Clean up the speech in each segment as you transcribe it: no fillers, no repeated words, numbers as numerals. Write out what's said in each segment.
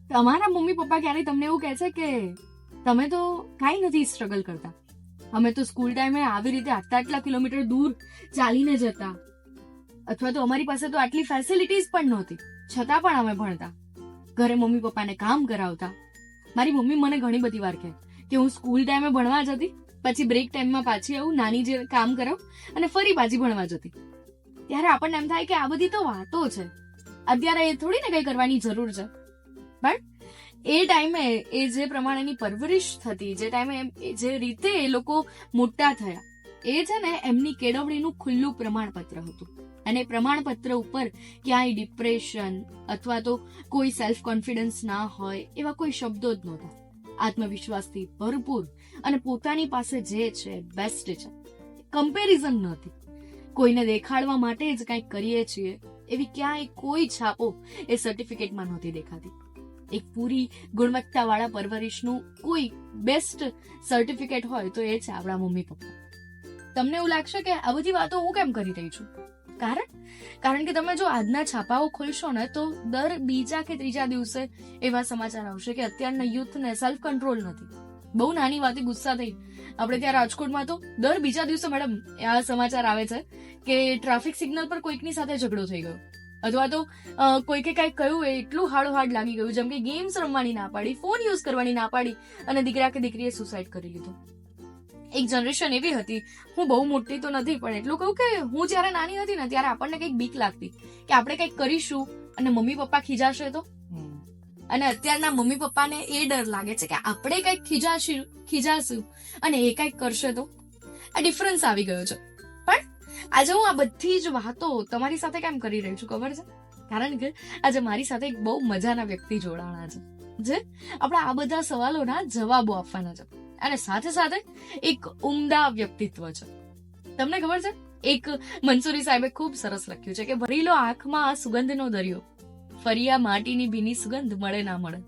તમારા mummy papa ક્યારેય તમને એવું કહે છે કે તમે તો કાંઈ નથી સ્ટ્રગલ કરતા, અમે તો સ્કૂલ ટાઈમે આવી રીતે આટલા કિલોમીટર દૂર ચાલીને જતા, અથવા તો અમારી પાસે તો આટલી ફેસિલિટીઝ પણ નહોતી છતાં પણ અમે ભણતા, ઘરે મમ્મી પપ્પાને કામ કરાવતા. મારી મમ્મી મને ઘણી બધી વાર કહે કે હું સ્કૂલ ટાઈમે ભણવા જતી, પછી બ્રેક ટાઈમમાં પાછી આવું, નાની જે કામ કરાવ અને ફરી પાછી ભણવા જતી. ત્યારે આપણને એમ થાય કે આ બધી તો વાતો છે, અત્યારે એ થોડી ને કઈ કરવાની જરૂર છે. પણ એ ટાઈમે એ જે પ્રમાણેની પરવરિશ થતી, જે ટાઈમે જે રીતે એ લોકો મોટા થયા, એ છે ને એમની કેળવણીનું ખુલ્લું પ્રમાણપત્ર હતું. અને પ્રમાણપત્ર ઉપર ક્યાંય ડિપ્રેશન અથવા તો કોઈ સેલ્ફ કોન્ફિડન્સ ના હોય એવા કોઈ શબ્દો જ નહોતા. આત્મવિશ્વાસથી ભરપૂર અને પોતાની પાસે જે છે બેસ્ટ છે, કમ્પેરિઝન નહોતી. કોઈને દેખાડવા માટે જ કંઈક કરીએ છીએ એવી ક્યાંય કોઈ છાપો એ સર્ટિફિકેટમાં નહોતી દેખાતી. એક પૂરી ગુણવત્તાવાળા પરવરિશનું કોઈ બેસ્ટ સર્ટિફિકેટ હોય તો એ છે આપણા મમ્મી પપ્પા. તમને એવું લાગશે કે આ બધી વાતો હું કેમ કરી રહી છું? કારણ કે તમે જો આજના છાપાઓ ખોલશો ને તો દર બીજા કે ત્રીજા દિવસે એવા સમાચાર આવશે કે અત્યારના યુથને સેલ્ફ કંટ્રોલ નથી. બહુ નાની વાતે ગુસ્સા થઈ. આપણે ત્યાં રાજકોટમાં તો દર બીજા દિવસે મેડમ આ સમાચાર આવે છે કે ટ્રાફિક સિગ્નલ પર કોઈકની સાથે ઝઘડો થઈ ગયો, અથવા તો કોઈકે કંઈક કહ્યું એ એટલું હાડ લાગી ગયું, જેમ કે ગેમ્સ રમવાની ના પાડી, ફોન યુઝ કરવાની ના પાડી અને દીકરા કે દીકરીએ સુસાઇડ કરી લીધું. એક જનરેશન એવી હતી, હું બહુ મોટી તો નથી પણ એટલું કહું કે હું જયારે નાની હતી ને ત્યારે આપણને કંઈક બીક લાગતી કે આપણે કંઈક કરીશું અને મમ્મી પપ્પા ખીજાશે તો. અને અત્યારના મમ્મી પપ્પાને એ ડર લાગે છે કે આપણે કંઈક ખીજાશું અને એ કંઈક કરશે તો. આ ડિફરન્સ આવી ગયો છે. પણ આજે હું આ બધી જ વાતો તમારી સાથે કેમ કરી રહી છું ખબર છે? કારણ કે આજે મારી સાથે એક બહુ મજાના વ્યક્તિ જોડાણા છે, જે આપણા આ બધા સવાલોના જવાબો આપવાના છે. અને સાથે સાથે એક ઉમદા વ્યક્તિત્વ છે. તમને ખબર છે, એક મંસૂરી સાહેબે ખૂબ સરસ લખ્યું છે કે ભરી લો આંખમાં આ સુગંધનો દરિયો, ફરી આ માટીની ભીની સુગંધ મળે ના મળે.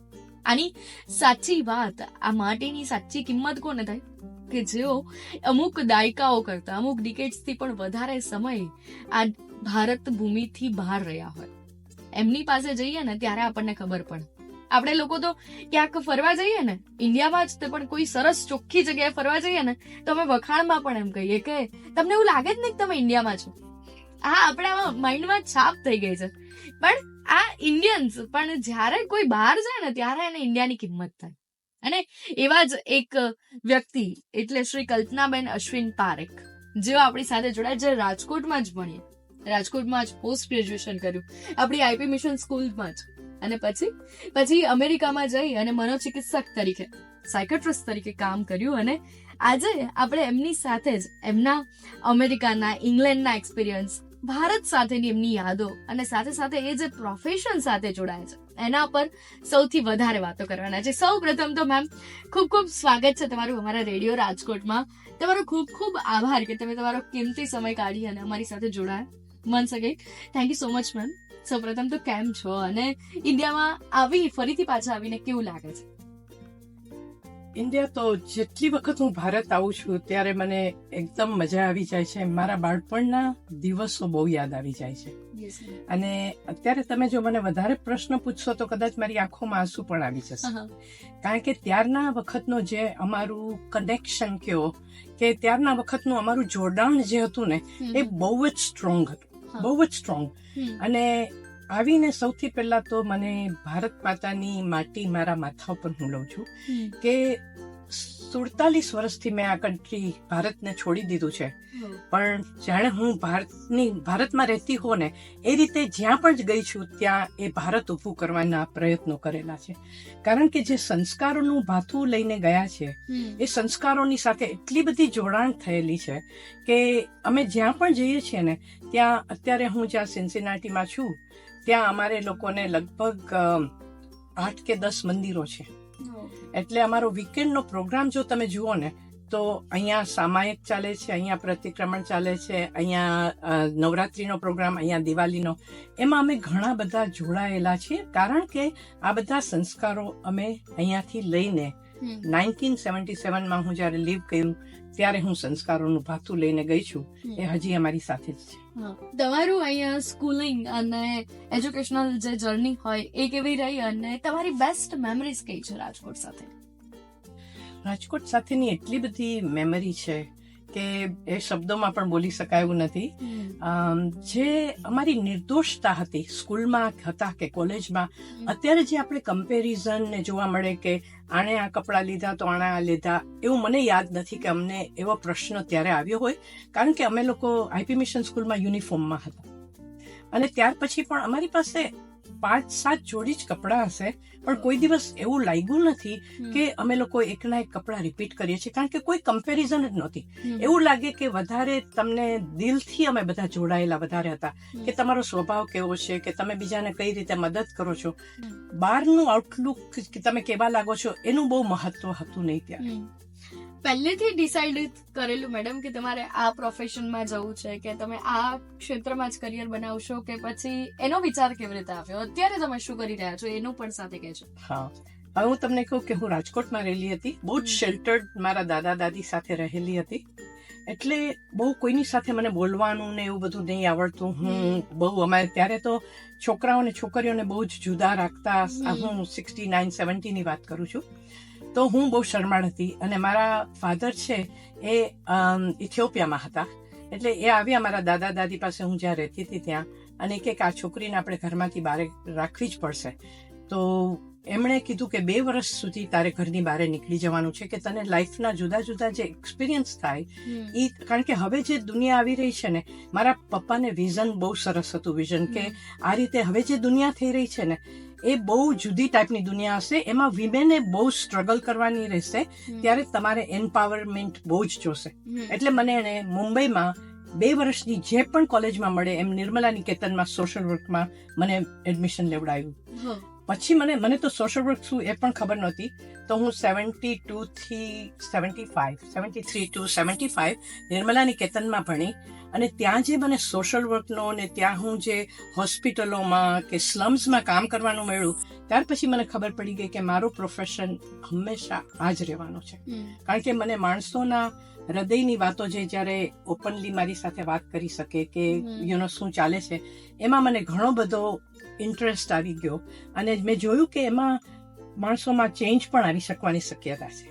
આની સાચી વાત, આ માટીની સાચી કિંમત કોને થાય કે જેઓ અમુક દાયકાઓ કરતા, અમુક ડિકેડ્સથી પણ વધારે સમય આ ભારત ભૂમિથી બહાર રહ્યા હોય. એમની પાસે જઈએ ને ત્યારે આપણને ખબર પડે. આપણે લોકો તો ક્યાંક ફરવા જઈએ ને, ઇન્ડિયામાં જ તે પણ કોઈ સરસ ચોખ્ખી જગ્યાએ ફરવા જઈએ ને તો અમે વખાણમાં પણ એમ કહીએ કે તમને એવું લાગે જ નહીં કે તમે ઇન્ડિયામાં છો. આ આપણા માઇન્ડમાં છાપ થઈ ગઈ છે. પણ આ ઇન્ડિયન્સ પણ જ્યારે કોઈ બહાર જાય ને ત્યારે એને ઇન્ડિયાની કિંમત થાય. અને એવા જ એક વ્યક્તિ એટલે શ્રી કલ્પનાબેન અશ્વિન પારેખ, જેઓ આપણી સાથે જોડાય, જે રાજકોટમાં જ ભણીએ, રાજકોટમાં જ પોસ્ટ ગ્રેજ્યુએશન કર્યું આપણી આઈપી મિશન સ્કૂલમાં જ, અને પછી અમેરિકામાં જઈ અને મનોચિકિત્સક તરીકે, સાયકેટ્રિસ્ટ તરીકે કામ કર્યું. અને આજે આપણે એમની સાથે જ એમના અમેરિકાના, ઇંગ્લેન્ડના એક્સપિરિયન્સ, ભારત સાથેની એમની યાદો અને સાથે સાથે એ જે પ્રોફેશન સાથે જોડાય છે એના પર સૌથી વધારે વાતો કરવાના છે. સૌ પ્રથમ તો મેમ ખૂબ ખૂબ સ્વાગત છે તમારું અમારા રેડિયો રાજકોટમાં. તમારો ખૂબ ખૂબ આભાર કે તમે તમારો કિંમતી સમય કાઢી અને અમારી સાથે જોડાયા. Once again thank you so much ma'am. સૌપ્રથમ તો કેમ છો અને ઇન્ડિયામાં ફરીથી પાછા આવીને કેવું લાગે છે? ઇન્ડિયા તો જેટલી વખત હું ભારત આવું છું ત્યારે મને એકદમ મજા આવી જાય છે. મારા બાળપણના દિવસો બહુ યાદ આવી જાય છે. અને અત્યારે તમે જો મને વધારે પ્રશ્ન પૂછશો તો કદાચ મારી આંખોમાં આંસુ પણ આવી જશે. કારણ કે ત્યારના વખતનો જે અમારું કનેક્શન કયો કે ત્યારના વખતનું અમારું જોડાણ જે હતું ને એ બહુ જ સ્ટ્રોંગ હતું, બહુ જ સ્ટ્રોંગ. અને આવીને સૌથી પહેલા તો મને ભારત માતાની માટી મારા માથા ઉપર હું લઉં છું કે 47 વર્ષથી મેં આ કન્ટ્રી ભારતને છોડી દીધું છે. પણ જાણે હું ભારતમાં રહેતી હો ને એ રીતે જ્યાં પણ ગઈ છું ત્યાં એ ભારત ઊભું કરવાના પ્રયત્નો કરેલા છે. કારણ કે જે સંસ્કારોનું ભાથું લઈને ગયા છે એ સંસ્કારોની સાથે એટલી બધી જોડાણ થયેલી છે કે અમે જ્યાં પણ જઈએ છીએ ને ત્યાં, અત્યારે હું જ્યાં સિન્સિનાટીમાં છું ત્યાં અમારે લોકોને લગભગ 8 કે 10 મંદિરો છે. એટલે અમારો વીકેન્ડનો પ્રોગ્રામ જો તમે જુઓ ને તો અહીંયા સામાયિક ચાલે છે, અહીંયા પ્રતિક્રમણ ચાલે છે, અહીંયા નવરાત્રીનો પ્રોગ્રામ, અહીંયા દિવાળીનો. એમાં અમે ઘણા બધા જોડાયેલા છીએ કારણ કે આ બધા સંસ્કારો અમે અહીંયાથી લઈને 1977માં હું જયારે લીવ કર્યું ત્યારે હું સંસ્કારોનું ભાથું લઈને ગઈ છું. એ હજી અમારી સાથે જ છે. તમારું અહીંયા સ્કૂલિંગ અને એજ્યુકેશનલ જે જર્ની હોય એ કેવી રહી અને તમારી બેસ્ટ મેમરીઝ કઈ છે રાજકોટ સાથે? રાજકોટ સાથેની એટલી બધી મેમરી છે કે એ શબ્દોમાં પણ બોલી શકાય એવું નથી. જે અમારી નિર્દોષતા હતી સ્કૂલમાં હતા કે કોલેજમાં, અત્યારે જે આપણે કમ્પેરિઝન ને જોવા મળે કે આણે આ કપડાં લીધા તો આણે આ લીધા, એવું મને યાદ નથી કે અમને એવો પ્રશ્ન ત્યારે આવ્યો હોય, કારણ કે અમે લોકો આઈપી મિશન સ્કૂલમાં યુનિફોર્મમાં હતા અને ત્યાર પછી પણ અમારી પાસે 5-7 જોડી જ કપડાં હશે, પણ કોઈ દિવસ એવું લાગ્યું નથી કે અમે લોકો એકના એક કપડાં રિપીટ કરીએ છીએ, કારણ કે કોઈ કમ્પેરિઝન જ નહોતી. એવું લાગે કે વધારે તમને દિલથી અમે બધા જોડાયેલા વધારે હતા કે તમારો સ્વભાવ કેવો છે, કે તમે બીજાને કઈ રીતે મદદ કરો છો, બહારનું આઉટલુક કે તમે કેવા લાગો છો એનું બહુ મહત્વ હતું નહીં ત્યારે. પહેલેથી ડિસાઇડ કરેલું મેડમ કે તમારે આ પ્રોફેશનમાં જવું છે, કે તમે આ ક્ષેત્રમાં જ કરિયર બનાવશો, કે પછી એનો વિચાર કેવી રીતે આવ્યો? અત્યારે તમે શું કરી રહ્યા છો એનું પણ સાથે કહેજો. હા, હવે હું તમને કહું કે હું રાજકોટમાં રહેલી હતી, બહુ જ શેલ્ટર્ડ મારા દાદા દાદી સાથે રહેલી હતી, એટલે બહુ કોઈની સાથે મને બોલવાનું ને એવું બધું નહીં આવડતું. હું બહુ અમારે ત્યારે તો છોકરાઓ અને છોકરીઓને બહુ જ જુદા રાખતા. હું 69-70 ની વાત કરું છું. તો હું બહુ શરમાળ હતી અને મારા ફાધર છે એ ઇથિયોપિયામાં હતા, એટલે એ આવ્યા મારા દાદા દાદી પાસે હું જ્યાં રહેતી હતી ત્યાં, અને કે આ છોકરીને આપણે ઘરમાંથી બહાર રાખવી જ પડશે. તો એમણે કીધું કે 2 વર્ષ સુધી તારે ઘરની બહાર નીકળી જવાનું છે, કે તને લાઈફના જુદા જુદા જે એક્સપિરિયન્સ થાય એ, કારણ કે હવે જે દુનિયા આવી રહી છે ને, મારા પપ્પાને વિઝન બહુ સરસ હતું, વિઝન કે આ રીતે હવે જે દુનિયા થઈ રહી છે ને એ બહુ જુદી ટાઈપની દુનિયા હશે, એમાં વિમેને બહુ સ્ટ્રગલ કરવાની રહેશે, ત્યારે તમારે એમ્પાવરમેન્ટ બહુ જ જોશે. એટલે મને એને મુંબઈમાં 2 વર્ષની જે પણ કોલેજમાં મળે એમ નિર્મલા નિકેતનમાં સોશિયલ વર્કમાં મને એડમિશન લેવડાવ્યું. પછી મને તો સોશિયલ વર્ક શું એ પણ ખબર નહોતી. તો હું 72 થી 73 to 75 નિર્મલા નિકેતનમાં ભણી, અને ત્યાં જે મને સોશિયલ વર્કનો ને ત્યાં હું જે હોસ્પિટલોમાં કે સ્લમ્સમાં કામ કરવાનું મળ્યું, ત્યાર પછી મને ખબર પડી ગઈ કે મારું પ્રોફેશન હંમેશા આ જ રહેવાનું છે. કારણ કે મને માણસોના હૃદયની વાતો જે જ્યારે ઓપનલી મારી સાથે વાત કરી શકે કે શું ચાલે છે, એમાં મને ઘણો બધો ઇન્ટરેસ્ટ આવી ગયો, અને મેં જોયું કે એમાં માણસોમાં ચેન્જ પણ આવી શકવાની શક્યતા છે.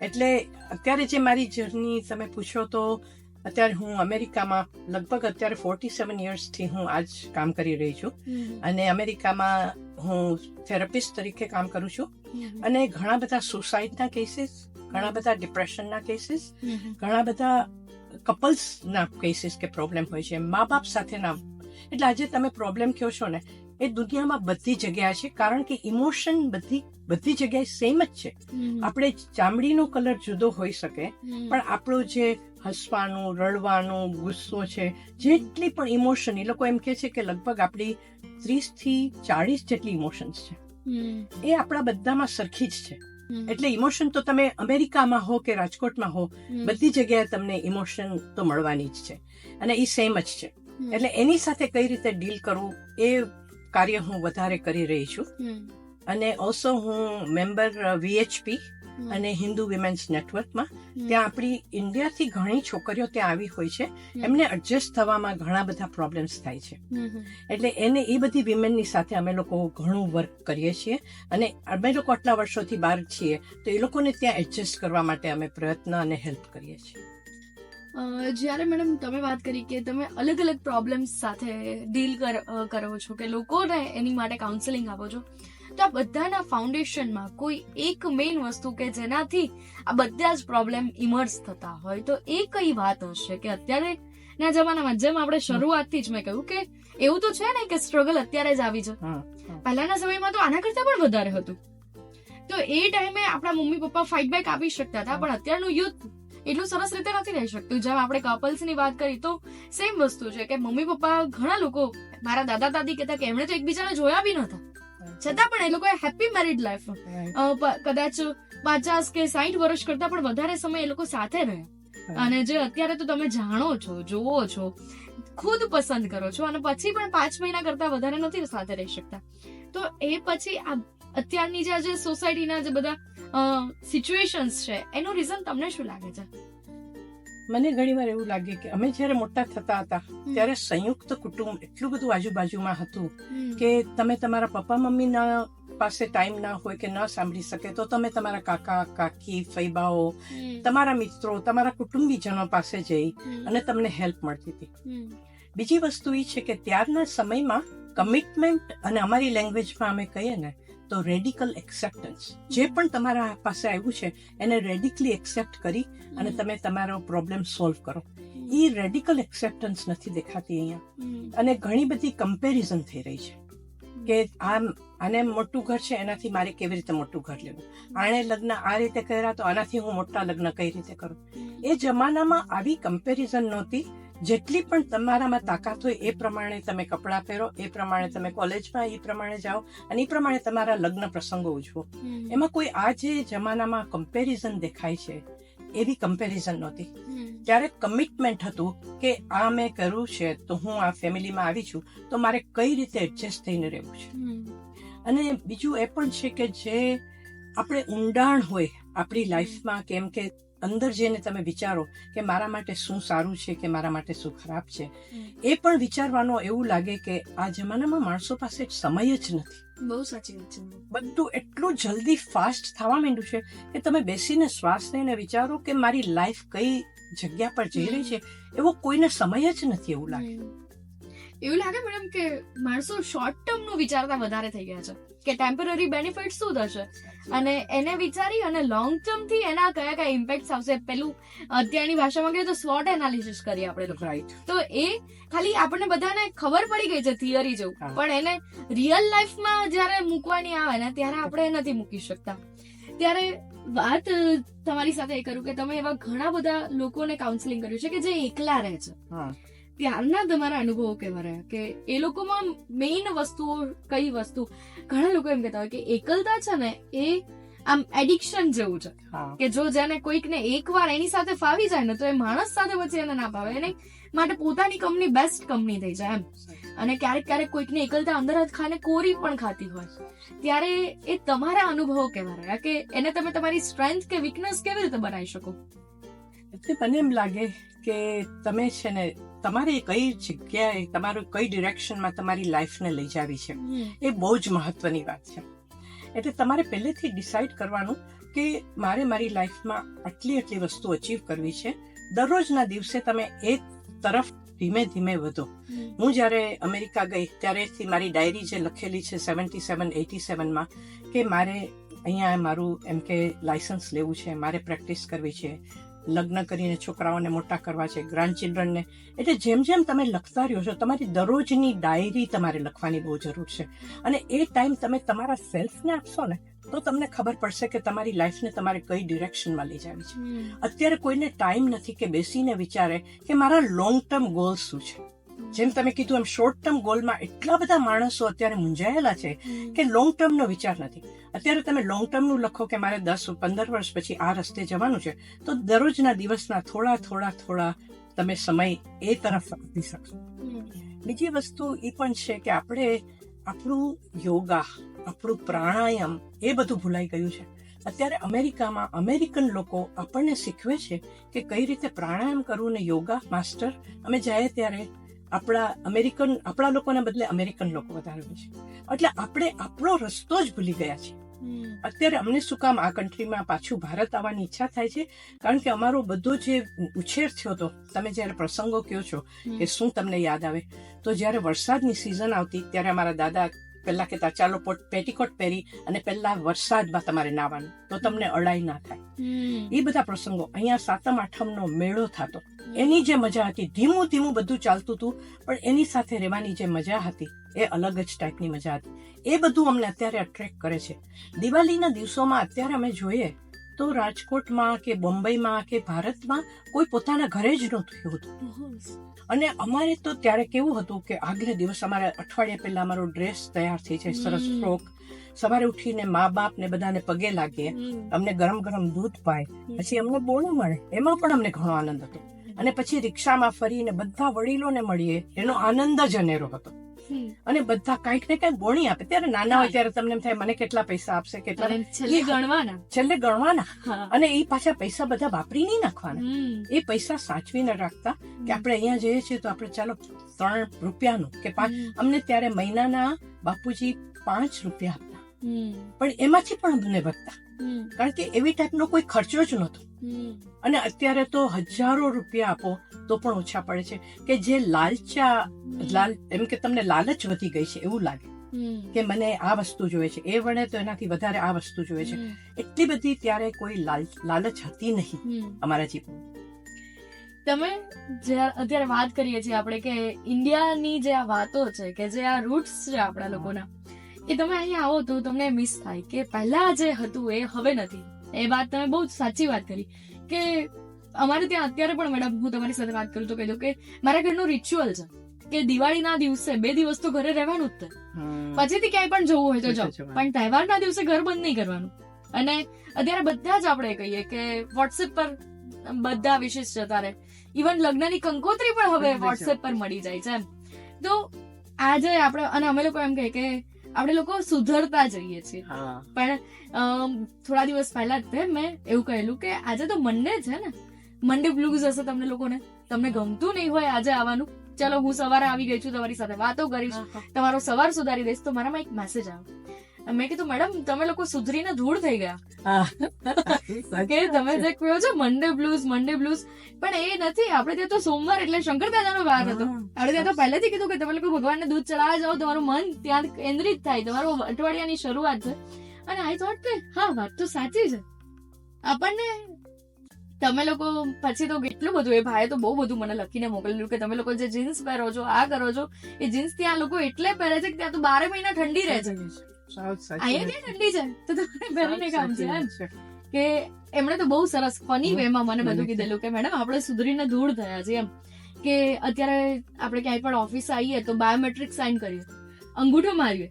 એટલે અત્યારે જે મારી જર્ની તમે પૂછો તો અત્યારે હું અમેરિકામાં લગભગ અત્યારે 47 yearsથી હું આજ કામ કરી રહી છું, અને અમેરિકામાં હું થેરાપિસ્ટ તરીકે કામ કરું છું, અને ઘણા બધા સુસાઇડના કેસીસ, ઘણા બધા ડિપ્રેશનના કેસીસ, ઘણા બધા કપલ્સના કેસીસ કે પ્રોબ્લેમ હોય છે, મા બાપ સાથેના. એટલે આજે તમે પ્રોબ્લેમ કહો છો ને, એ દુનિયામાં બધી જગ્યાએ છે, કારણ કે ઇમોશન બધી જગ્યાએ સેમ જ છે. આપણે ચામડીનો કલર જુદો હોઈ શકે, પણ આપણો જે હસવાનું, રડવાનું, ગુસ્સો છે, જેટલી પણ ઇમોશન, એ લોકો એમ કે છે કે લગભગ આપણી 30 થી 40 જેટલી ઇમોશન્સ છે, એ આપણા બધામાં સરખી જ છે. એટલે ઇમોશન તો તમે અમેરિકામાં હો કે રાજકોટમાં હો, બધી જગ્યાએ તમને ઇમોશન તો મળવાની જ છે, અને એ સેમ જ છે. એટલે એની સાથે કઈ રીતે ડીલ કરવું એ કાર્ય હું વધારે કરી રહી છું. અને ઓલ્સો હું મેમ્બર VHP અને હિન્દુ વિમેન્સ નેટવર્કમાં, ત્યાં આપણી ઇન્ડિયાથી ઘણી છોકરીઓ ત્યાં આવી હોય છે, એમને એડજસ્ટ થવામાં ઘણા બધા પ્રોબ્લેમ્સ થાય છે. એટલે એ બધી વિમેનની સાથે અમે લોકો ઘણું વર્ક કરીએ છીએ, અને અમે લોકો આટલા વર્ષોથી બહાર છીએ તો એ લોકોને ત્યાં એડજસ્ટ કરવા માટે અમે પ્રયત્ન અને હેલ્પ કરીએ છીએ. જ્યારે મેડમ તમે વાત કરી કે તમે અલગ અલગ પ્રોબ્લેમ્સ સાથે ડીલ કરો છો, કે લોકોને એની માટે કાઉન્સેલિંગ આપો છો, તો આ બધાના ફાઉન્ડેશનમાં કોઈ એક મેઇન વસ્તુ કે જેનાથી આ બધા જ પ્રોબ્લેમ ઇમર્જ થતા હોય, તો એ કઈ વાત હશે? કે અત્યારે ના જમાનામાં જેમ આપણે શરૂઆતથી જ મેં કહ્યું કે એવું તો છે ને કે સ્ટ્રગલ અત્યારે જ આવી છે, પહેલાના સમયમાં તો આના કરતા પણ વધારે હતું. તો એ ટાઈમે આપણા મમ્મી પપ્પા ફાઇટ બેક આપી શકતા હતા, પણ અત્યારનું યુથ એટલું સરસ રીતે નથી રહી શકતું. જેમ આપણે કપલ્સ ની વાત કરી તો સેમ વસ્તુ છે કે મમ્મી પપ્પા, ઘણા લોકો, મારા દાદા દાદી કહેતા કે એમણે તો એકબીજાને જોયા બી નતા, છતાં પણ એ લોકોએ હેપી મેરિડ લાઈફ, કદાચ 50 કે 60 વર્ષ કરતા પણ વધારે સમય એ લોકો સાથે રહ્યા. અને જે અત્યારે તો તમે જાણો છો, જોવો છો, ખુદ પસંદ કરો છો, અને પછી પણ 5 મહિના કરતા વધારે નથી સાથે રહી શકતા. તો એ પછી અત્યારની જે સોસાયટીના જે બધા સિચ્યુએશન્સ છે એનું રીઝન તમને શું લાગે છે? મને ઘણીવાર એવું લાગે કે અમે જ્યારે મોટા થતા હતા ત્યારે સંયુક્ત કુટુંબ એટલું બધું આજુબાજુમાં હતું કે તમે તમારા પપ્પા મમ્મીના પાસે ટાઈમ ના હોય કે ન સાંભળી શકે તો તમે તમારા કાકા કાકી ફૈબાઓ તમારા મિત્રો તમારા કુટુંબીજનો પાસે જઈ અને તમને હેલ્પ મળતી હતી. બીજી વસ્તુ એ છે કે ત્યારના સમયમાં કમિટમેન્ટ અને અમારી લેંગ્વેજમાં અમે કહીએ ને તો રેડિકલ એક્સેપ્ટન્સ, જે પણ તમારા પાસે આવ્યું છે એને રેડિકલી એક્સેપ્ટ કરી અને તમે તમારો પ્રોબ્લેમ સોલ્વ કરો. એ રેડિકલ એક્સેપ્ટન્સ નથી દેખાતી અહીંયા. અને ઘણી બધી કમ્પેરિઝન થઈ રહી છે કે આને મોટું ઘર છે એનાથી મારે કેવી રીતે મોટું ઘર લેવું, આણે લગ્ન આ રીતે કર્યા તો આનાથી હું મોટા લગ્ન કઈ રીતે કરું. એ જમાનામાં આવી કમ્પેરિઝન નહોતી. જેટલી પણ તમારામાં તાકાત હોય એ પ્રમાણે તમે કપડાં પહેરો, એ પ્રમાણે તમે કોલેજમાં એ પ્રમાણે જાઓ અને એ પ્રમાણે તમારા લગ્ન પ્રસંગો ઉજવો. એમાં કોઈ આ જે જમાનામાં કમ્પેરિઝન દેખાય છે એવી કમ્પેરિઝન નહોતી. ત્યારે કમિટમેન્ટ હતું કે આ મેં કર્યું છે તો હું આ ફેમિલીમાં આવી છું તો મારે કઈ રીતે એડજસ્ટ થઈને રહેવું છે. અને બીજું એ પણ છે કે જે આપણે ઊંડાણ હોય આપણી લાઈફમાં, કેમ કે અંદર જઈને તમે વિચારો કે મારા માટે શું સારું છે કે મારા માટે શું ખરાબ છે, એ પણ વિચારવાનો એવું લાગે કે આ જમાનામાં માણસો પાસે સમય જ નથી. બહુ સાચી વાત છે. બધું એટલું જલ્દી ફાસ્ટ થવા માંડ્યું છે કે તમે બેસીને શ્વાસ લઈને વિચારો કે મારી લાઈફ કઈ જગ્યા પર જઈ રહી છે એવો કોઈને સમય જ નથી. એવું લાગે મેડમ કે માણસો શોર્ટ ટર્મ નું વિચારતા વધારે થઈ ગયા છે કે ટેમ્પરરી બેનિફિટ શું થશે અને એને વિચારી અને લોંગ ટર્મ થી એના કયા કયા ઇમ્પેક્ટ આવશે પેલું અત્યારની ભાષામાં કહીએ તો SWOT એનાલિસિસ કરીએ આપણે તો. રાઈટ. તો એ ખાલી આપણને બધાને ખબર પડી ગઈ છે થિયરી જેવું, પણ એને રિયલ લાઈફમાં જ્યારે મૂકવાની આવે ને ત્યારે આપણે નથી મૂકી શકતા. ત્યારે વાત તમારી સાથે એ કરું કે તમે એવા ઘણા બધા લોકોને કાઉન્સેલિંગ કર્યું છે કે જે એકલા રહે છે. ત્યારના તમારા અનુભવો કેવા રહ્યા કે એ લોકોમાં મેઇન વસ્તુઓ કઈ વસ્તુ? ઘણા લોકો એમ કહેતા હોય કે એકલતા છે ને એ આમ એડિક્શન જેવું છે કે જો જેને કોઈકને એકવાર એની સાથે ફાવી જાય ને તો એ માણસ સાથે પછી એને ના ફાવે, એને માટે પોતાની કંપની બેસ્ટ કંપની થઈ જાય એમ. અને ક્યારેક ક્યારેક કોઈકને એકલતા અંદર જ ખાને કોરી પણ ખાતી હોય. ત્યારે એ તમારા અનુભવો કેવા રહ્યા કે એને તમે તમારી સ્ટ્રેન્થ કે વીકનેસ કેવી રીતે બનાવી શકો? એટલે મને એમ લાગે કે તમે છે ને તમારે કઈ જગ્યાએ તમારું કઈ ડિરેક્શનમાં તમારી લાઈફને લઈ જાવી છે એ બહુ જ મહત્વની વાત છે. એટલે તમારે પહેલેથી ડિસાઈડ કરવાનું કે મારે મારી લાઈફમાં આટલી વસ્તુ અચીવ કરવી છે. દરરોજના દિવસે તમે એક તરફ ધીમે ધીમે વધો. હું જ્યારે અમેરિકા ગઈ ત્યારેથી મારી ડાયરી જે લખેલી છે 77-87માં કે મારે અહીંયા મારું એમ કે લાયસન્સ લેવું છે, મારે પ્રેક્ટિસ કરવી છે, લગ્ન કરીને છોકરાઓને મોટા કરવા છે, ગ્રાન્ડ ચિલ્ડ્રનને. એટલે જેમ જેમ તમે લખતા રહ્યો છો તમારી દરરોજની ડાયરી તમારે લખવાની બહુ જરૂર છે. અને એ ટાઈમ તમે તમારા સેલ્ફને આપશો ને તો તમને ખબર પડશે કે તમારી લાઈફને તમારે કઈ ડિરેક્શનમાં લઈ જવી છે. અત્યારે કોઈને ટાઈમ નથી કે બેસીને વિચારે કે મારા લોંગ ટર્મ ગોલ શું છે. જેમ તમે કીધું એમ શોર્ટ ટર્મ ગોલમાં એટલા બધા માણસો અત્યારે મૂંઝાયેલા છે કે લોંગ ટર્મનો વિચાર નથી. અત્યારે તમે લોંગ ટર્મનું લખો કે મારે 10-15 વર્ષ પછી આ રસ્તે જવાનું છે તો દરરોજના દિવસના થોડા તમે સમય એ તરફ આપી શકશો. બીજી વસ્તુ એ પણ છે કે આપણે આપણું યોગા, આપણું પ્રાણાયામ એ બધું ભૂલાઈ ગયું છે. અત્યારે અમેરિકામાં અમેરિકન લોકો આપણને શીખવે છે કે કઈ રીતે પ્રાણાયામ કરવું ને યોગા માસ્ટર. અમે જાય ત્યારે આપણા લોકોના બદલે અમેરિકન લોકો વધારે હોય છે. એટલે આપણે આપણો રસ્તો જ ભૂલી ગયા છીએ. અત્યારે અમને શું કામ આ કન્ટ્રીમાં પાછું ભારત આવવાની ઈચ્છા થાય છે કારણ કે અમારો બધો જે ઉછેર થયો હતો, તમે જયારે પ્રસંગો કહો છો કે શું તમને યાદ આવે તો જયારે વરસાદની સિઝન આવતી ત્યારે અમારા દાદા પહેલા કહેતા ચાલો પેટીકોટ પહેરી અને પહેલા વરસાદમાં તમારે નાવાનું તો તમને અડાઈ ના થાય. એ બધા પ્રસંગો. અહીંયા 7મ 8મનો મેળો થતો, એની જે મજા હતી, ધીમું ધીમું બધું ચાલતું હતું પણ એની સાથે રહેવાની જે મજા હતી એ અલગ જ ટાઈપની મજા હતી. એ બધું અમને અત્યારે અટ્રેક્ટ કરે છે. દિવાળીના દિવસોમાં અત્યારે અમે જોઈએ તો રાજકોટમાં કે બોમ્બેમાં કે ભારતમાં કોઈ પોતાના ઘરે જ નહોતું એવું હતું. અને અમારે તો ત્યારે કેવું હતું કે આગલે દિવસ અમારે અઠવાડિયા પહેલા અમારો ડ્રેસ તૈયાર થઈ જાય, સરસ ફ્રોક. સવારે ઉઠીને મા બાપ ને બધાને પગે લાગીએ, અમને ગરમ ગરમ દૂધ પાય, પછી અમને બોણું મળે, એમાં પણ અમને ઘણો આનંદ હતો. અને પછી રિક્ષામાં ફરીને બધા વડીલોને મળીએ, એનો આનંદ જ અનેરો હતો. અને બધા કાંઈક ને કાંઈક બોણી આપે. ત્યારે નાના હોય ત્યારે તમને એમ થાય મને કેટલા પૈસા આપશે, કેટલા, અને છેલ્લે ગણવાના. છેલ્લે ગણવાના. હા. અને એ પાછા પૈસા બધા વાપરી નહીં નાખવાના. એ પૈસા સાચવીને રાખતા કે આપણે અહીંયા જઈએ છીએ તો આપણે ચાલો 3 રૂપિયાનું કે 5, અમને ત્યારે મહિનાના બાપુજી 5 રૂપિયા આપતા, પણ એમાંથી પણ અમને વધતા, કારણ કે એવી ટાઈપનો કોઈ ખર્ચો જ નહોતો. અને અત્યારે તો હજારો રૂપિયા આપો તો પણ ઓછા પડે છે, કે જે એમ કે તમને લાલચ વધી ગઈ છે એવું લાગે કે મને આ વસ્તુ જોઈએ છે, એ વણે તો એનાથી વધારે આ વસ્તુ જોઈએ છે. એટલી બધી ત્યારે કોઈ લાલચ હતી નહીં અમારા જીવનમાં. તમે અત્યારે વાત કરીએ છીએ આપણે કે ઇન્ડિયાની જે આ વાતો છે, કે જે આ રૂટ્સ છે આપણા લોકોના, એ તમે અહીંયા આવો તો તમને મિસ થાય કે પહેલા જે હતું એ હવે નથી. એ વાત તમે બહુ સાચી વાત કરી કે અમારે ત્યાં અત્યારે પણ, મેડમ હું તમારી સાથે વાત કરું તો કહી દઉં કે મારા ઘરનું રિચ્યુઅલ છે કે દિવાળીના દિવસે 2 દિવસ તો ઘરે રહેવાનું જ છે, પછીથી ક્યાંય પણ જવું હોય તો જાઓ, પણ તહેવારના દિવસે ઘર બંધ નહીં કરવાનું. અને અત્યારે બધા જ આપણે કહીએ કે વોટ્સએપ પર બધા વિશેષ જતા રહે, ઇવન લગ્નની કંકોત્રી પણ હવે વોટ્સએપ પર મળી જાય છે એમ. તો આજે આપણે, અને અમે લોકો એમ કહીએ કે આપણે લોકો સુધરતા જઈએ છીએ, પણ થોડા દિવસ પહેલા જ મેં એવું કહેલું કે આજે તો મંડે છે ને, મંડે બ્લુઝ હશે તમને લોકોને, તમને ગમતું નહીં હોય આજે આવવાનું, ચલો હું સવારે આવી ગઈ છું, તમારી સાથે વાતો કરીશ, તમારો સવાર સુધારી દઈશ. તો મારામાં એક મેસેજ આવ્યો, મેં કીધું મેડમ તમે લોકો સુધરીને ધૂળ થઈ ગયા કે તમે જે કહો છો મંડે બ્લુઝ, પણ એ નથી. આપણે ત્યાં તો સોમવાર એટલે શંકર દાદાનો વાર હતો. આપણે ત્યાં તો પહેલેથી કીધું કે તમે લોકો ભગવાનને દૂધ ચડાવવા જાઓ, તમારું મન ત્યાં કેન્દ્રિત થાય, તમારું અઠવાડિયાની શરૂઆત છે. અને આઈ થોટ કે હા વાત તો સાચી છે. આપણને તમે લોકો પછી તો કેટલું બધું, એ ભાઈએ તો બહુ બધું મને લખીને મોકલેલું કે તમે લોકો જે જીન્સ પહેરો છો, આ કરો છો, એ જીન્સ ત્યાં લોકો એટલે પહેરે છે કે ત્યાં તો 12 મહિના ઠંડી રહે છે. અહીંયા ક્યાં ઠંડી છે તો તમારે પહેરીને કામ છે એમ. કે એમણે તો બહુ સરસ ફની વેમાં મને બધું કીધેલું કે મેડમ આપણે સુધરીને ધૂળ થયા છે એમ. કે અત્યારે આપણે ક્યાંય પણ ઓફિસ આવીએ તો બાયોમેટ્રિક સાઇન કરીએ, અંગૂઠો મારીએ,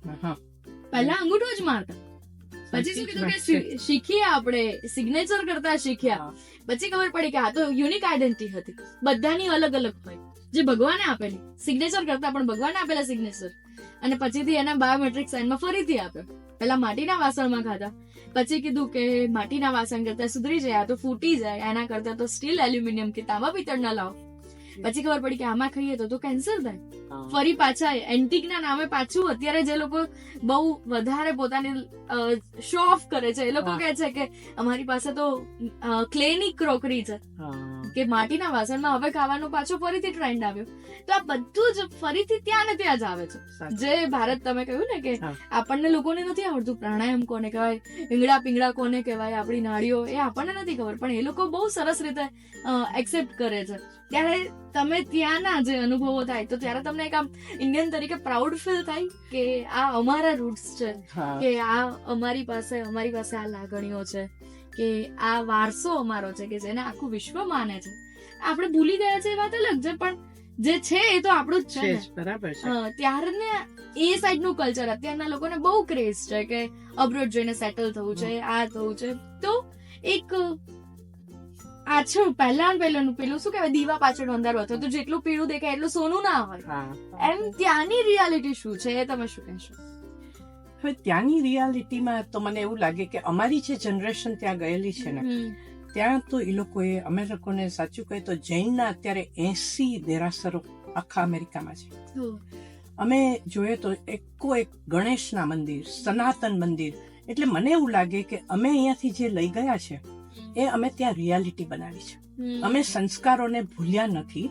પહેલા અંગૂઠો જ મારતા, પછી શું કીધું કે શીખીએ, આપણે સિગ્નેચર કરતા શીખ્યા, પછી ખબર પડી કે આ તો યુનિક આઈડેન્ટિટી હતી, બધાની અલગ અલગ હોય, જે ભગવાને આપેલી સિગ્નેચર કરતા પણ ભગવાને આપેલા સિગ્નેચર. અને પછીથી એના બાયોમેટ્રિક સાઇનમાં ફરીથી આપ્યો. પેલા માટીના વાસણમાં ખાતા, પછી કીધું કે માટીના વાસણ કરતા સુધરી જાય, આ તો ફૂટી જાય, એના કરતા તો સ્ટીલ એલ્યુમિનિયમ કે તાંબા પિત્તળના લાવો. પછી ખબર પડી કે આમાં ખાઈએ તો કેન્સર થાય. ફરી પાછા એન્ટિક ના નામે પાછું અત્યારે જે લોકો બહુ વધારે પોતાની શો ઓફ કરે છે, એ લોકો કહે છે કે અમારી પાસે તો ક્લેની ક્રોકરી છે, કે માટીના વાસણમાં હવે ખાવાનો પાછો ફરીથી ટ્રેન્ડ આવ્યો. તો આ બધું જ ફરીથી ત્યાં ને ત્યાં જ આવે છે. જે ભારત તમે કહ્યું ને કે આપણને લોકોને નથી આવડતું, પ્રાણાયામ કોને કહેવાય, ઈંગડા પિંગડા કોને કહેવાય, આપણી નાડીઓ, એ આપણને નથી ખબર, પણ એ લોકો બહુ સરસ રીતે એક્સેપ્ટ કરે છે. ત્યારે તમે ત્યાંના જે અનુભવો થાય તો ત્યારે તમને એક આમ ઇન્ડિયન તરીકે પ્રાઉડ ફીલ થાય કે આ અમારા રૂટ્સ છે, કે આ અમારી પાસે આ લાગણીઓ છે, કે આ વારસો અમારો છે, કે જેને આખું વિશ્વ માને છે. આપણે ભૂલી ગયા છે એ વાત અલગ છે, પણ જે છે એ તો આપણું જ છે. બરાબર છે. ત્યારને એ સાઈડ નું કલ્ચર અત્યારના લોકોને બહુ ક્રેઝ છે કે અબ્રોડ જઈને સેટલ થવું છે, આ થવું છે. તો એક આછું પહેલાનું પેલું શું કહેવાય, દીવા પાછળ અંધારો હતો, તો જેટલું પીળું દેખાય એટલું સોનું ના હોય, એમ ત્યાંની રિયાલિટી શું છે એ તમે શું કહેશો? હવે ત્યાંની રિયાલિટીમાં તો મને એવું લાગે કે અમારી જે જનરેશન ત્યાં ગયેલી છે ને, ત્યાં તો એ લોકોએ, અમે લોકોને સાચું કહે તો જૈનના અત્યારે 80 દેરાસરો આખા અમેરિકામાં છે. અમે જોઈએ તો એક ગણેશના મંદિર, સનાતન મંદિર. એટલે મને એવું લાગે કે અમે અહીંયાથી જે લઈ ગયા છે એ અમે ત્યાં રિયાલિટી બનાવી છે. અમે સંસ્કારોને ભૂલ્યા નથી,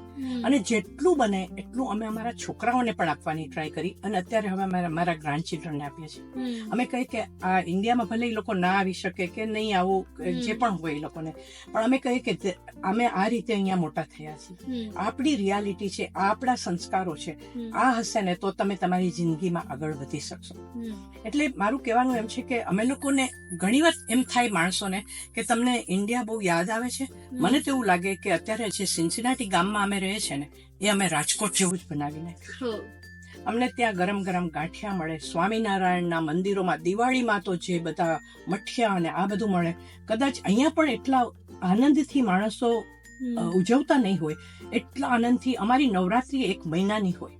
અને જેટલું બને એટલું અમે અમારા છોકરાઓને પણ આપવાની ટ્રાય કરી, અને અત્યારે હવે અમારા ગ્રાન્ડ ચિલ્ડ્રનને આપીએ છીએ. અમે કહીએ કે આ ઇન્ડિયામાં ભલે એ લોકો ના આવી શકે કે નહીં આવું જે પણ હોય એ લોકોને, પણ અમે કહીએ કે અમે આ રીતે અહીંયા મોટા થયા છીએ, આપણી રિયાલિટી છે, આપણા સંસ્કારો છે, આ હશે ને તો તમે તમારી જિંદગીમાં આગળ વધી શકશો. એટલે મારું કહેવાનું એમ છે કે અમે લોકોને ઘણી વાર એમ થાય માણસોને કે તમને ઇન્ડિયા બહુ યાદ આવે છે. મને તો એવું લાગે કે અત્યારે જે સિન્સિનાટી ગામમાં અમે રહીએ છીએ ને, એ અમે રાજકોટ જેવું જ બનાવી નાખ્યું. અમને ત્યાં ગરમ ગરમ ગાંઠિયા મળે, સ્વામિનારાયણના મંદિરોમાં દિવાળીમાં તો જે બધા મઠિયા અને આ બધું મળે. કદાચ અહીંયા પણ એટલા આનંદથી માણસો ઉજવતા નહીં હોય, એટલા આનંદથી અમારી નવરાત્રી 1 મહિનાની હોય.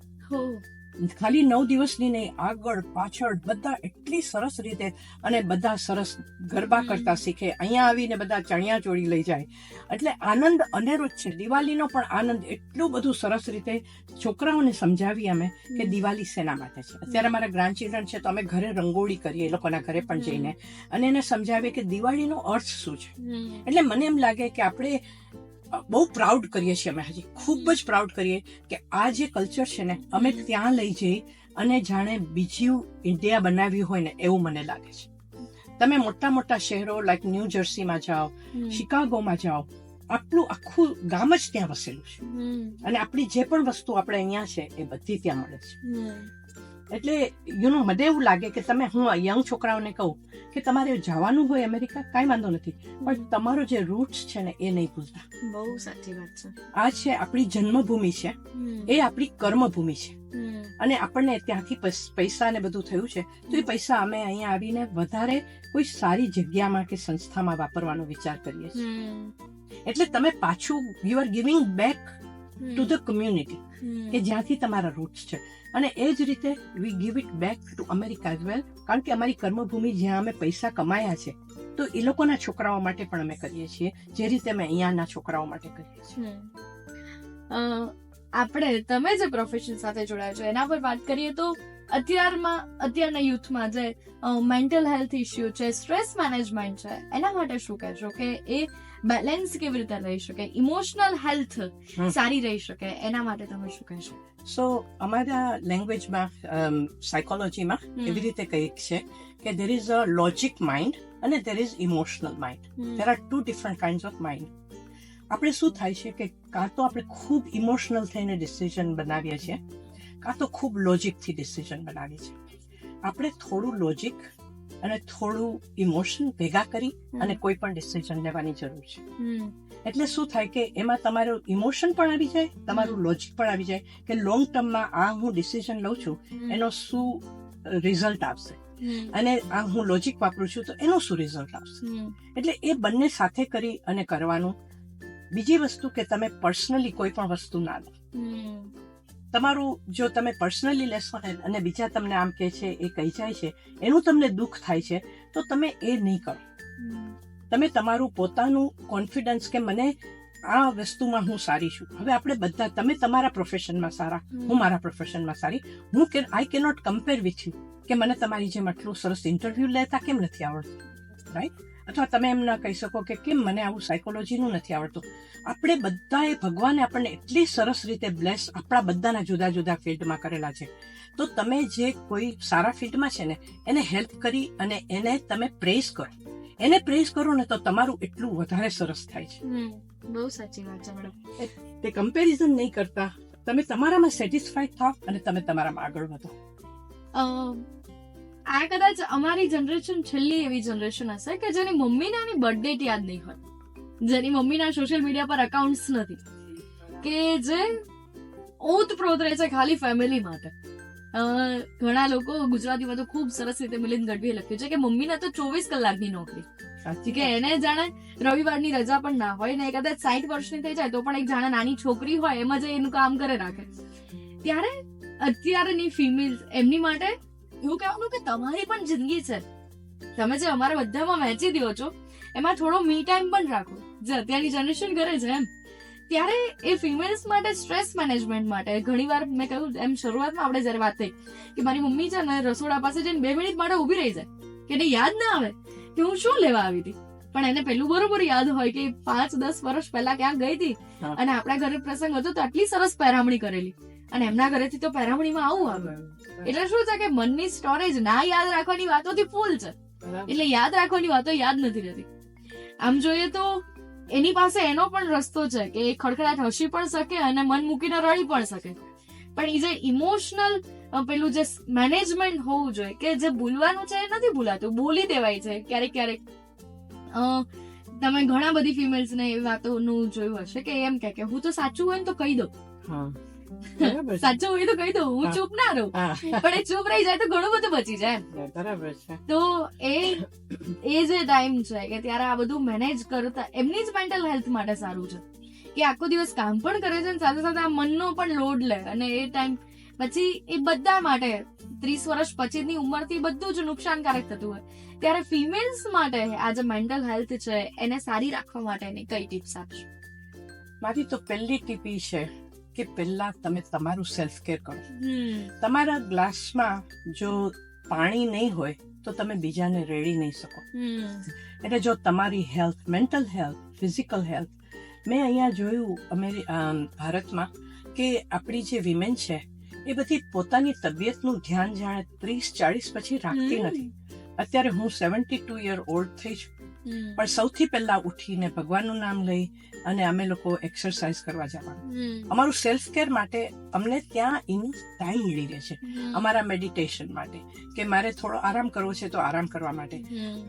ખાલી 9 દિવસની નહીં, આગળ પાછળ બધા એટલી સરસ રીતે, અને બધા સરસ ગરબા કરતા શીખે. અહીંયા આવીને બધા ચણિયા ચોળી લઈ જાય, એટલે આનંદ અનેરો જ છે. દિવાળીનો પણ આનંદ એટલું બધું સરસ રીતે છોકરાઓને સમજાવી અમે કે દિવાળી શેના માટે છે. અત્યારે અમારા ગ્રાન્ડ ચિલ્ડ્રન છે તો અમે ઘરે રંગોળી કરીએ, એ લોકોના ઘરે પણ જઈને, અને એને સમજાવીએ કે દિવાળીનો અર્થ શું છે. એટલે મને એમ લાગે કે આપણે બહુ પ્રાઉડ કરીએ છીએ, અમે હજી ખૂબ જ પ્રાઉડ કરીએ કે આ જે કલ્ચર છે ને અમે ત્યાં લઈ જઈ અને જાણે બીજું ઇન્ડિયા બનાવ્યું હોય ને એવું મને લાગે છે. તમે મોટા મોટા શહેરો લાઈક ન્યૂ જર્સીમાં જાઓ, શિકાગોમાં જાઓ, આટલું આખું ગામ જ ત્યાં વસેલું છે, અને આપણી જે પણ વસ્તુ આપણે અહીંયા છે એ બધી ત્યાં મળે છે. એટલે મને એવું લાગે કે તમે, હું યંગ છોકરાઓને કહું કે તમારે જવાનું હોય અમેરિકા, કાંઈ વાંધો નથી, પણ તમારો જે રૂટ્સ છે ને એ નહીં ભૂલતા. બહુ સાચી વાત છે. આ છે આપણી જન્મભૂમિ છે, એ આપણી કર્મભૂમિ છે, અને આપણને ત્યાંથી પૈસા ને બધું થયું છે, તો એ પૈસા અમે અહીંયા આવીને વધારે કોઈ સારી જગ્યામાં કે સંસ્થામાં વાપરવાનો વિચાર કરીએ છીએ. એટલે તમે પાછું you are giving back to the community કે જ્યાંથી તમારા રૂટ્સ છે, અને એ જ રીતે we give it back to America as well, કારણ કે અમારી કર્મભૂમિ જ્યાં અમે પૈસા કમાયા છે તો એ લોકોના છોકરાઓ માટે પણ અમે કરીએ છીએ, જે રીતે અમે અહીંયાના છોકરાઓ માટે કરીએ છીએ. આપણે તમે જે પ્રોફેશન સાથે જોડાયા છો એના પર વાત કરીએ તો અત્યારના યુથમાં જે મેન્ટલ હેલ્થ ઇસ્યુ છે, સ્ટ્રેસ મેનેજમેન્ટ છે, એના માટે શું કહેશો કે એ બેલેન્સ કેવી રીતે રહી શકે, ઇમોશનલ હેલ્થ સારી રહી શકે, એના માટે તમે શું કહેશો? સો અમારા લેંગ્વેજમાં, સાયકોલોજીમાં એવી રીતે કહીએ છે કે there is a logic mind અને there is emotional mind. There are two different kinds of mind. આપણે શું થાય છે કે કાં તો આપણે ખૂબ ઇમોશનલ થઈને ડિસિઝન બનાવીએ છીએ, કાં તો ખૂબ લોજિકથી ડિસિઝન બનાવીએ છીએ. આપણે થોડું લોજિક અને થોડું ઇમોશન ભેગા કરી અને કોઈ પણ ડિસિઝન લેવાની જરૂર છે. એટલે શું થાય કે એમાં તમારું ઇમોશન પણ આવી જાય, તમારું લોજિક પણ આવી જાય કે લોંગ ટર્મમાં આ હું ડિસિઝન લઉં છું એનો શું રિઝલ્ટ આવશે, અને આ હું લોજિક વાપરું છું તો એનો શું રિઝલ્ટ આવશે. એટલે એ બંને સાથે કરી અને કરવાનું. બીજી વસ્તુ કે તમે પર્સનલી કોઈ પણ વસ્તુ ના લો. તમારું જો તમે પર્સનલી લેશો ને અને બીજા તમને આમ કહે છે, એ કહી જાય છે, એનું તમને દુઃખ થાય છે, તો તમે એ નહીં કરો. તમે તમારું પોતાનું કોન્ફિડન્સ કે મને આ વસ્તુમાં હું સારી છું. હવે આપણે બધા, તમે તમારા પ્રોફેશનમાં સારા, હું મારા પ્રોફેશનમાં સારી, આઈ કેનોટ કમ્પેર વિથ યુ કે મને તમારી જેમ આટલું સરસ ઇન્ટરવ્યુ લેતા કેમ નથી આવડતું, રાઈટ? અથવા તમે એમ ના કહી શકો કે કેમ મને આવું સાયકોલોજીનું નથી આવડતું. આપણે બધાએ, ભગવાને આપણને એટલી સરસ રીતે બ્લેસ આપણા બધાના જુદા જુદા ફિલ્ડમાં કરેલા છે, તો તમે જે કોઈ સારા ફિલ્ડમાં છે ને એને હેલ્પ કરી અને એને તમે પ્રેઝ કરો, એને પ્રેઝ કરો ને તો તમારું એટલું વધારે સરસ થાય છે. બહુ સાચી વાત છે મેડમ. તે કમ્પેરિઝન નહીં કરતા, તમે તમારામાં સેટિસ્ફાઈડ થાવ અને તમે તમારામાં આગળ વધો. આ કદાચ અમારી જનરેશન છેલ્લી એવી જનરેશન હશે કે જેની મમ્મીને એની બર્થડેટ યાદ નહીં હોય, જેની મમ્મીના સોશિયલ મીડિયા પર અકાઉન્ટ્સ નથી, કે જે ઓતપ્રોત રહે છે ખાલી ફેમિલી માટે. ઘણા લોકો ગુજરાતીમાં તો ખૂબ સરસ રીતે મિલિંદ ગઢવીએ લખ્યું છે કે મમ્મીને તો 24 કલાકની નોકરી, કે એને જાણે રવિવારની રજા પણ ના હોય ને કદાચ 60 વર્ષની થઈ જાય તો પણ એક જાણે નાની છોકરી હોય એમાં જ એનું કામ કરે રાખે. ત્યારે અત્યારની ફિમેલ એમની માટે એવું કહેવાનું કે તમારી પણ જિંદગી છે, તમે જે અમારા બધામાં વહેંચી દો છો એમાં થોડો મી ટાઈમ પણ રાખો, જે અત્યારની જનરેશન કરે છે એમ. ત્યારે એ ફિમેલ્સ માટે સ્ટ્રેસ મેનેજમેન્ટ માટે ઘણીવાર મેં કહ્યું એમ શરૂઆતમાં આપણે જયારે વાત થઈ કે મારી મમ્મી છે ને રસોડા પાસે જઈને 2 મિનિટ માટે ઉભી રહી જાય કે એને યાદ ના આવે કે હું શું લેવા આવી હતી, પણ એને પેલું બરોબર યાદ હોય કે 5-10 વર્ષ પહેલા ક્યાં ગઈ હતી અને આપણા ઘરે પ્રસંગ હતો તો આટલી સરસ પહેરામણી કરેલી, અને એમના ઘરેથી તો પહેરામણીમાં આવું આવ્યું. એટલે શું છે કે મનની સ્ટોરેજ ના યાદ રાખવાની વાતોથી ફૂલ છે, એટલે યાદ રાખવાની વાતો યાદ નથી રહેતી. આમ જોઈએ તો એની પાસે એનો પણ રસ્તો છે કે એ ખડખડાટ હસી પણ શકે અને મન મૂકીને રડી પણ શકે, પણ એ જે ઇમોશનલ પેલું જે મેનેજમેન્ટ હોવું જોઈએ કે જે ભૂલવાનું છે એ નથી ભૂલાતું, બોલી દેવાય છે ક્યારેક ક્યારેક. તમે ઘણા બધી ફિમેલ્સને એ વાતોનું જોયું હશે કે એમ કે હું તો સાચું હોય ને તો કહી દઉં, સાચું હોય તો કહી દઉં, હું ચૂપ ના રહું, પણ એ ચૂપ રહી જાય તો ઘણું બધું બચી જાય. બરાબર છે. તો એ જે ટાઈમ છે કે ત્યારે આ બધું મેનેજ કરતા એમની જ મેન્ટલ હેલ્થ માટે સારું છે કે આખો દિવસ કામ પણ કરે છે અને સાથે સાથે આ મનનો પણ લોડ લે, અને એ ટાઈમ પછી એ બધા માટે 30 વર્ષ પછીની ઉંમરથી બધું જ નુકસાનકારક થતું હોય, ત્યારે ફિમેલ્સ માટે આ જે મેન્ટલ હેલ્થ છે એને સારી રાખવા માટેની કઈ ટિપ્સ આપશો? મારી તો પહેલી ટીપ ઈ છે કે પહેલા તમે તમારું સેલ્ફ કેર કરો. તમારા ગ્લાસમાં જો પાણી નહીં હોય તો તમે બીજાને રેડી નહીં શકો. એટલે જો તમારી health, mental health, physical health, મેં અહીંયા જોયું ભારતમાં કે આપણી જે વિમેન છે એ બધી પોતાની તબિયતનું ધ્યાન જાણે 30-40 પછી રાખતી નથી. અત્યારે હું 72 યર ઓલ્ડ થઈ છું, પણ સૌથી પહેલા ઉઠીને ભગવાનનું નામ લઈ અને અમે લોકો એક્સરસાઇઝ કરવા જવાનું. અમારું સેલ્ફ કેર માટે અમને ત્યાં ઇનફ ટાઈમ મળી રહે છે, અમારા મેડિટેશન માટે, કે મારે થોડો આરામ કરવો છે તો આરામ કરવા માટે.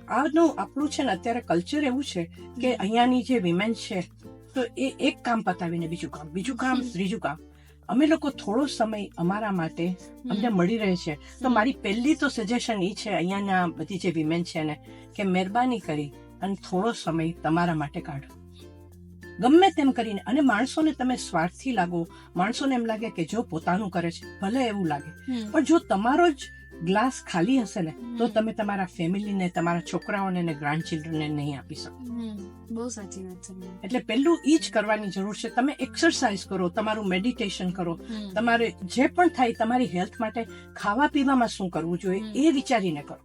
આપણું છે ને અત્યારે કલ્ચર એવું છે કે અહીંયાની જે વિમેન છે તો એ એક કામ પતાવીને બીજું કામ, ત્રીજું કામ. અમે લોકો થોડો સમય અમારા માટે અમને મળી રહે છે. તો મારી પહેલી તો સજેશન એ છે અહીંયાના બધી જે વિમેન છે ને, કે મહેરબાની કરી અને થોડો સમય તમારા માટે કાઢો, ગમે તેમ કરીને. અને માણસોને તમે સ્વાર્થી લાગો, માણસોને એમ લાગે કે જો પોતાનું કરે છે, ભલે એવું લાગે, પણ જો તમારો જ ગ્લાસ ખાલી હશે ને તો તમે તમારા ફેમિલીને, તમારા છોકરાઓને ને ગ્રાન્ડ ચિલ્ડ્રનને નહીં આપી શકો. બહુ સાચી વાત છે. એટલે પહેલું ઈ જ કરવાની જરૂર છે. તમે એક્સરસાઇઝ કરો, તમારું મેડિટેશન કરો, તમારે જે પણ થાય તમારી હેલ્થ માટે ખાવા પીવામાં શું કરવું જોઈએ એ વિચારીને કરો.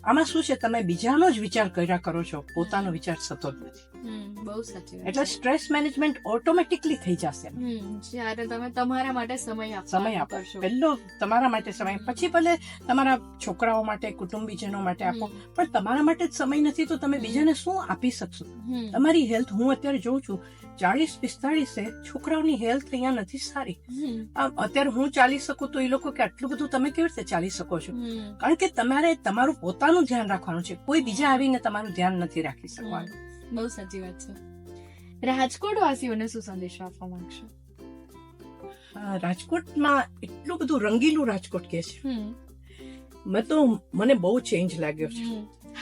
આમાં શું છે, તમે બીજાનો જ વિચાર કર્યા કરો છો, પોતાનો વિચાર થતો જ નથી. બહુ સાચી વાત. એટલે સ્ટ્રેસ મેનેજમેન્ટ ઓટોમેટિકલી થઈ જશે જ્યારે તમે તમારા માટે સમય આપો. પહેલો તમારા માટે સમય, પછી ભલે તમારા છોકરાઓ માટે, કુટુંબીજનો માટે આપો, પણ તમારા માટે જ સમય નથી તો તમે બીજાને શું આપી શકશો? તમારી હેલ્થ, હું અત્યારે જોઉં છું 40-45 છોકરાઓની હેલ્થ અહીંયા નથી સારી. અત્યારે હું ચાલી શકું તો એ લોકો કે આટલું બધું તમે કેવી રીતે ચાલી શકો છો? કારણ કે તમારે તમારું પોતાનું ધ્યાન રાખવાનું છે, કોઈ બીજા આવીને તમારું ધ્યાન નથી રાખી શકવાનું. બહુ સાચી વાત છે. રાજકોટ વાસીઓને શું સંદેશો આપવા માંગશો? રાજકોટમાં એટલું બધું રંગીલું રાજકોટ કે છે, મને બહુ ચેન્જ લાગ્યો છે.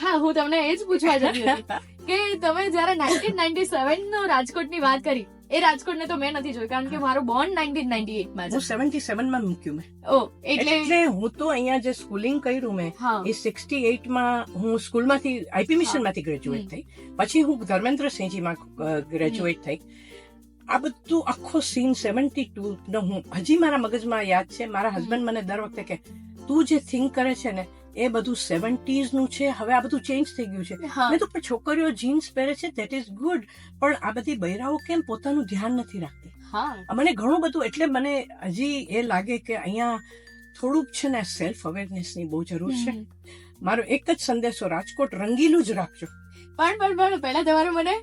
હા, હું તમને એ જ પૂછવા જતી હતી કે તમે જયારે 1997 નો રાજકોટની વાત કરી, એ રાજકોટને તો મેં નથી જોયું, કારણ કે મારું બોર્ન 1998 માં છે. 77 માં મૂક્યું મેં. એટલે હું તો અહીંયા જે સ્કૂલિંગ કર્યું મેં એ 68 માં હું સ્કૂલમાંથી આઈપી મિશનમાંથી ગ્રેજ્યુએટ થઈ. પછી હું ધર્મેન્દ્રસિંહજીમાં ગ્રેજ્યુએટ થઈ. આ બધું આખો સીન 72 નો હું હજી મારા મગજમાં યાદ છે. મારા હસબન્ડ મને દર વખતે કે તું જે થિંક કરે છે ને એ બધું 70s નું છે, હવે આ બધું ચેન્જ થઈ ગયું છે. મેં તો પણ છોકરીઓ જીન્સ પહેરે છે, ધેટ ઇઝ ગુડ, પણ આ બધી બૈરાઓ કેમ પોતાનું ધ્યાન નથી રાખતી? મને ઘણું બધું, એટલે મને હજી એ લાગે કે અહીંયા થોડુંક છે ને સેલ્ફ અવેરનેસ ની બહુ જરૂર છે. મારો એક જ સંદેશો, રાજકોટ રંગીલું જ રાખજો. પણ પહેલા તમારે મને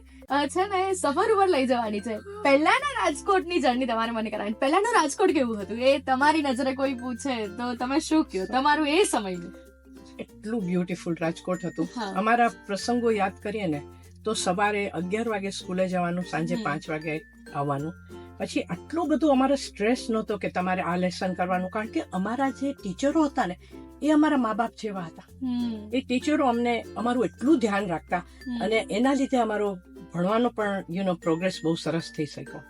છે ને સફર ઉપર લઈ જવાની છે. પહેલાના રાજકોટની જર્ની તમારે મને કરાવવાની. પહેલાનું રાજકોટ કેવું હતું એ તમારી નજરે કોઈ પૂછે તો તમે શું કહો? તમારું એ સમયનું એટલું બ્યુટીફુલ રાજકોટ હતું. અમારા પ્રસંગો યાદ કરીએ ને તો સવારે 11 વાગે સ્કૂલે જવાનું, સાંજે 5 વાગે આવવાનું. પછી આટલું બધું અમારે સ્ટ્રેસ નહોતો કે તમારે આ લેસન કરવાનું, કારણ કે અમારા જે ટીચરો હતા ને એ અમારા મા બાપ જેવા હતા. એ ટીચરો અમને અમારું એટલું ધ્યાન રાખતા અને એના લીધે અમારો ભણવાનો પણ પ્રોગ્રેસ બહુ સરસ થઈ શક્યો.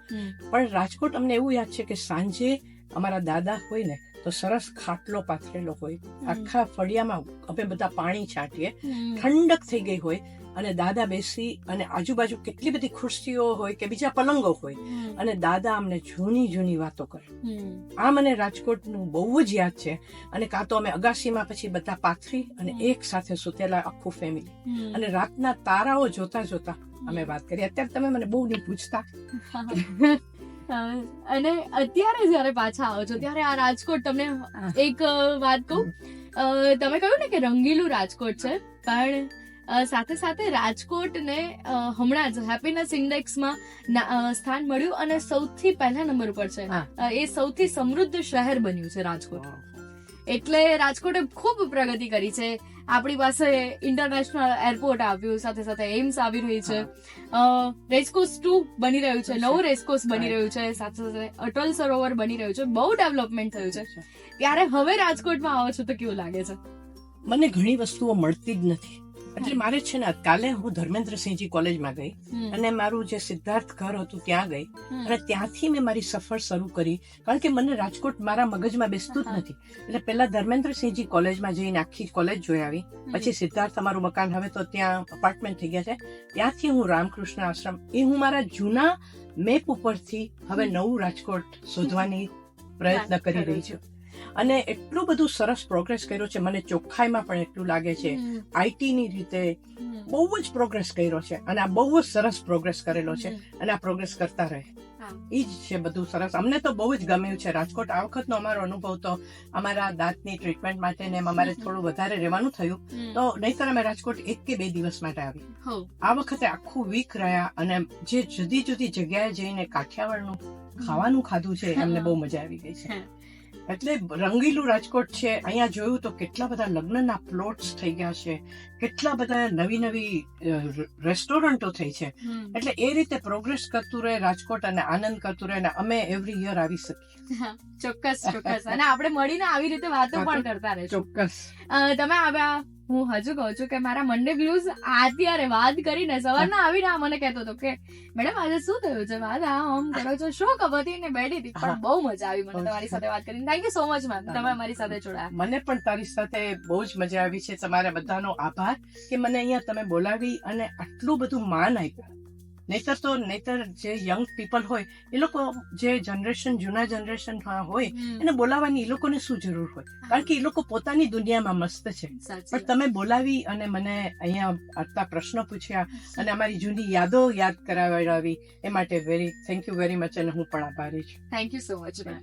પણ રાજકોટ અમને એવું યાદ છે કે સાંજે અમારા દાદા હોય ને તો સરસ ખાટલો પાથરેલો હોય, આખા ફળિયામાં અમે બધા પાણી છાંટીએ, ઠંડક થઈ ગઈ હોય અને દાદા બેસી અને આજુબાજુ કેટલી બધી ખુરશીઓ હોય કે બીજા પલંગો હોય અને દાદા અમને જૂની વાતો કરે. આ મને રાજકોટનું બહુ જ યાદ છે. અને કાં તો અમે અગાસીમાં પછી બધા પાથરી અને એક સાથે સુતેલા આખું ફેમિલી, અને રાતના તારાઓ જોતા અમે વાત કરી. અત્યારે તમે મને બહુ નહીં પૂછતા. અને અત્યારે જયારે પાછા આવો છો ત્યારે આ રાજકોટ, તમને એક વાત કહું, તમે કહ્યું ને કે રંગીલું રાજકોટ છે, પણ સાથે સાથે રાજકોટને હમણાં જ હેપીનેસ ઇન્ડેક્સમાં સ્થાન મળ્યું અને સૌથી પહેલા નંબર ઉપર છે. એ સૌથી સમૃદ્ધ શહેર બન્યું છે રાજકોટ. એટલે રાજકોટે ખૂબ પ્રગતિ કરી છે. આપણી પાસે ઇન્ટરનેશનલ એરપોર્ટ આવ્યું, સાથે સાથે એમ્સ આવી રહી છે, રેસકોર્સ 2 બની રહ્યું છે, નવું રેસકોર્સ બની રહ્યું છે, સાથે સાથે અટલ સરોવર બની રહ્યું છે, બહુ ડેવલપમેન્ટ થયું છે. ત્યારે હવે રાજકોટમાં આવો છો તો કેવું લાગે છે? મને ઘણી વસ્તુઓ મળતી જ નથી. એટલે મારે છે ને કાલે હું ધર્મેન્દ્રસિંહજી કોલેજમાં ગઈ અને મારું જે સિદ્ધાર્થ ઘર હતું ત્યાં ગઈ અને ત્યાંથી મેં મારી સફર શરૂ કરી, કારણ કે મને રાજકોટ મારા મગજમાં બેસતું જ નથી. એટલે પહેલા ધર્મેન્દ્રસિંહજી કોલેજમાં જઈને આખી કોલેજ જોઈ આવી, પછી સિદ્ધાર્થ અમારું મકાન હવે તો ત્યાં અપાર્ટમેન્ટ થઈ ગયા છે, ત્યાંથી હું રામકૃષ્ણ આશ્રમ, એ હું મારા જૂના મેપ ઉપરથી હવે નવું રાજકોટ શોધવાની પ્રયત્ન કરી રહી છું. અને એટલું બધું સરસ પ્રોગ્રેસ કર્યો છે, મને ચોખ્ખાઈમાં પણ એટલું લાગે છે, આઈટી ની રીતે બહુ જ પ્રોગ્રેસ કર્યો છે અને આ બહુ જ સરસ પ્રોગ્રેસ કરેલો છે અને આ પ્રોગ્રેસ કરતા રહે. એ જ છે બધું સરસ. અમને તો બહુ જ ગમ્યું છે રાજકોટ. આ વખતનો અમારો અનુભવ તો અમારા દાંતની ટ્રીટમેન્ટ માટે ને એમ અમારે થોડું વધારે રહેવાનું થયું, તો નહીંતર અમે રાજકોટ 1 કે 2 દિવસ માટે આવી. આ વખતે આખું વીક રહ્યા અને જે જુદી જુદી જગ્યાએ જઈને કાઠિયાવાડનું ખાવાનું ખાધું છે એમને બહુ મજા આવી ગઈ છે. એટલે રંગીલું રાજકોટ છે. અહીંયા જોયું તો કેટલા બધા લગ્નના પ્લોટ્સ થઈ ગયા છે, કેટલા બધા નવી નવી રેસ્ટોરન્ટો થઈ છે. એટલે એ રીતે પ્રોગ્રેસ કરતું રહે રાજકોટ અને આનંદ કરતું રહે, અને અમે એવરી યર આવી શકીએ. ચોક્કસ ચોક્કસ. અને આપણે મળીને આવી રીતે વાતો પણ કરતા રહેશું. ચોક્કસ. તમે આવ્યા, હું હજુ કહું છું કે મારા મંડે બ્લુઝ અત્યારે વાત કરીને સવારના આવીને મને કહેતો હતો કે મેડમ આજે શું થયું છે, વાત આમ કરો છો, શું ખબર હતી ને બેઠી હતી, પણ બહુ મજા આવી મને તમારી સાથે વાત કરીને. Thank you so much ma'am, તમે અમારી સાથે જોડાયા. મને પણ તારી સાથે બહુ જ મજા આવી છે. તમારા બધાનો આભાર કે મને અહીંયા તમે બોલાવી અને આટલું બધું માન આપ્યું. નહીતર જે યંગ પીપલ હોય એ લોકો, જે જનરેશન જૂના જનરેશન હોય એને બોલાવવાની એ લોકોને શું જરૂર હોય, કારણ કે એ લોકો પોતાની દુનિયામાં મસ્ત છે. પણ તમે બોલાવી અને મને અહીંયા આટલા પ્રશ્નો પૂછ્યા અને અમારી જૂની યાદો યાદ કરાવી, એ માટે થેન્ક યુ વેરી મચ. અને હું પણ આભારી છું. Thank you so much ma'am.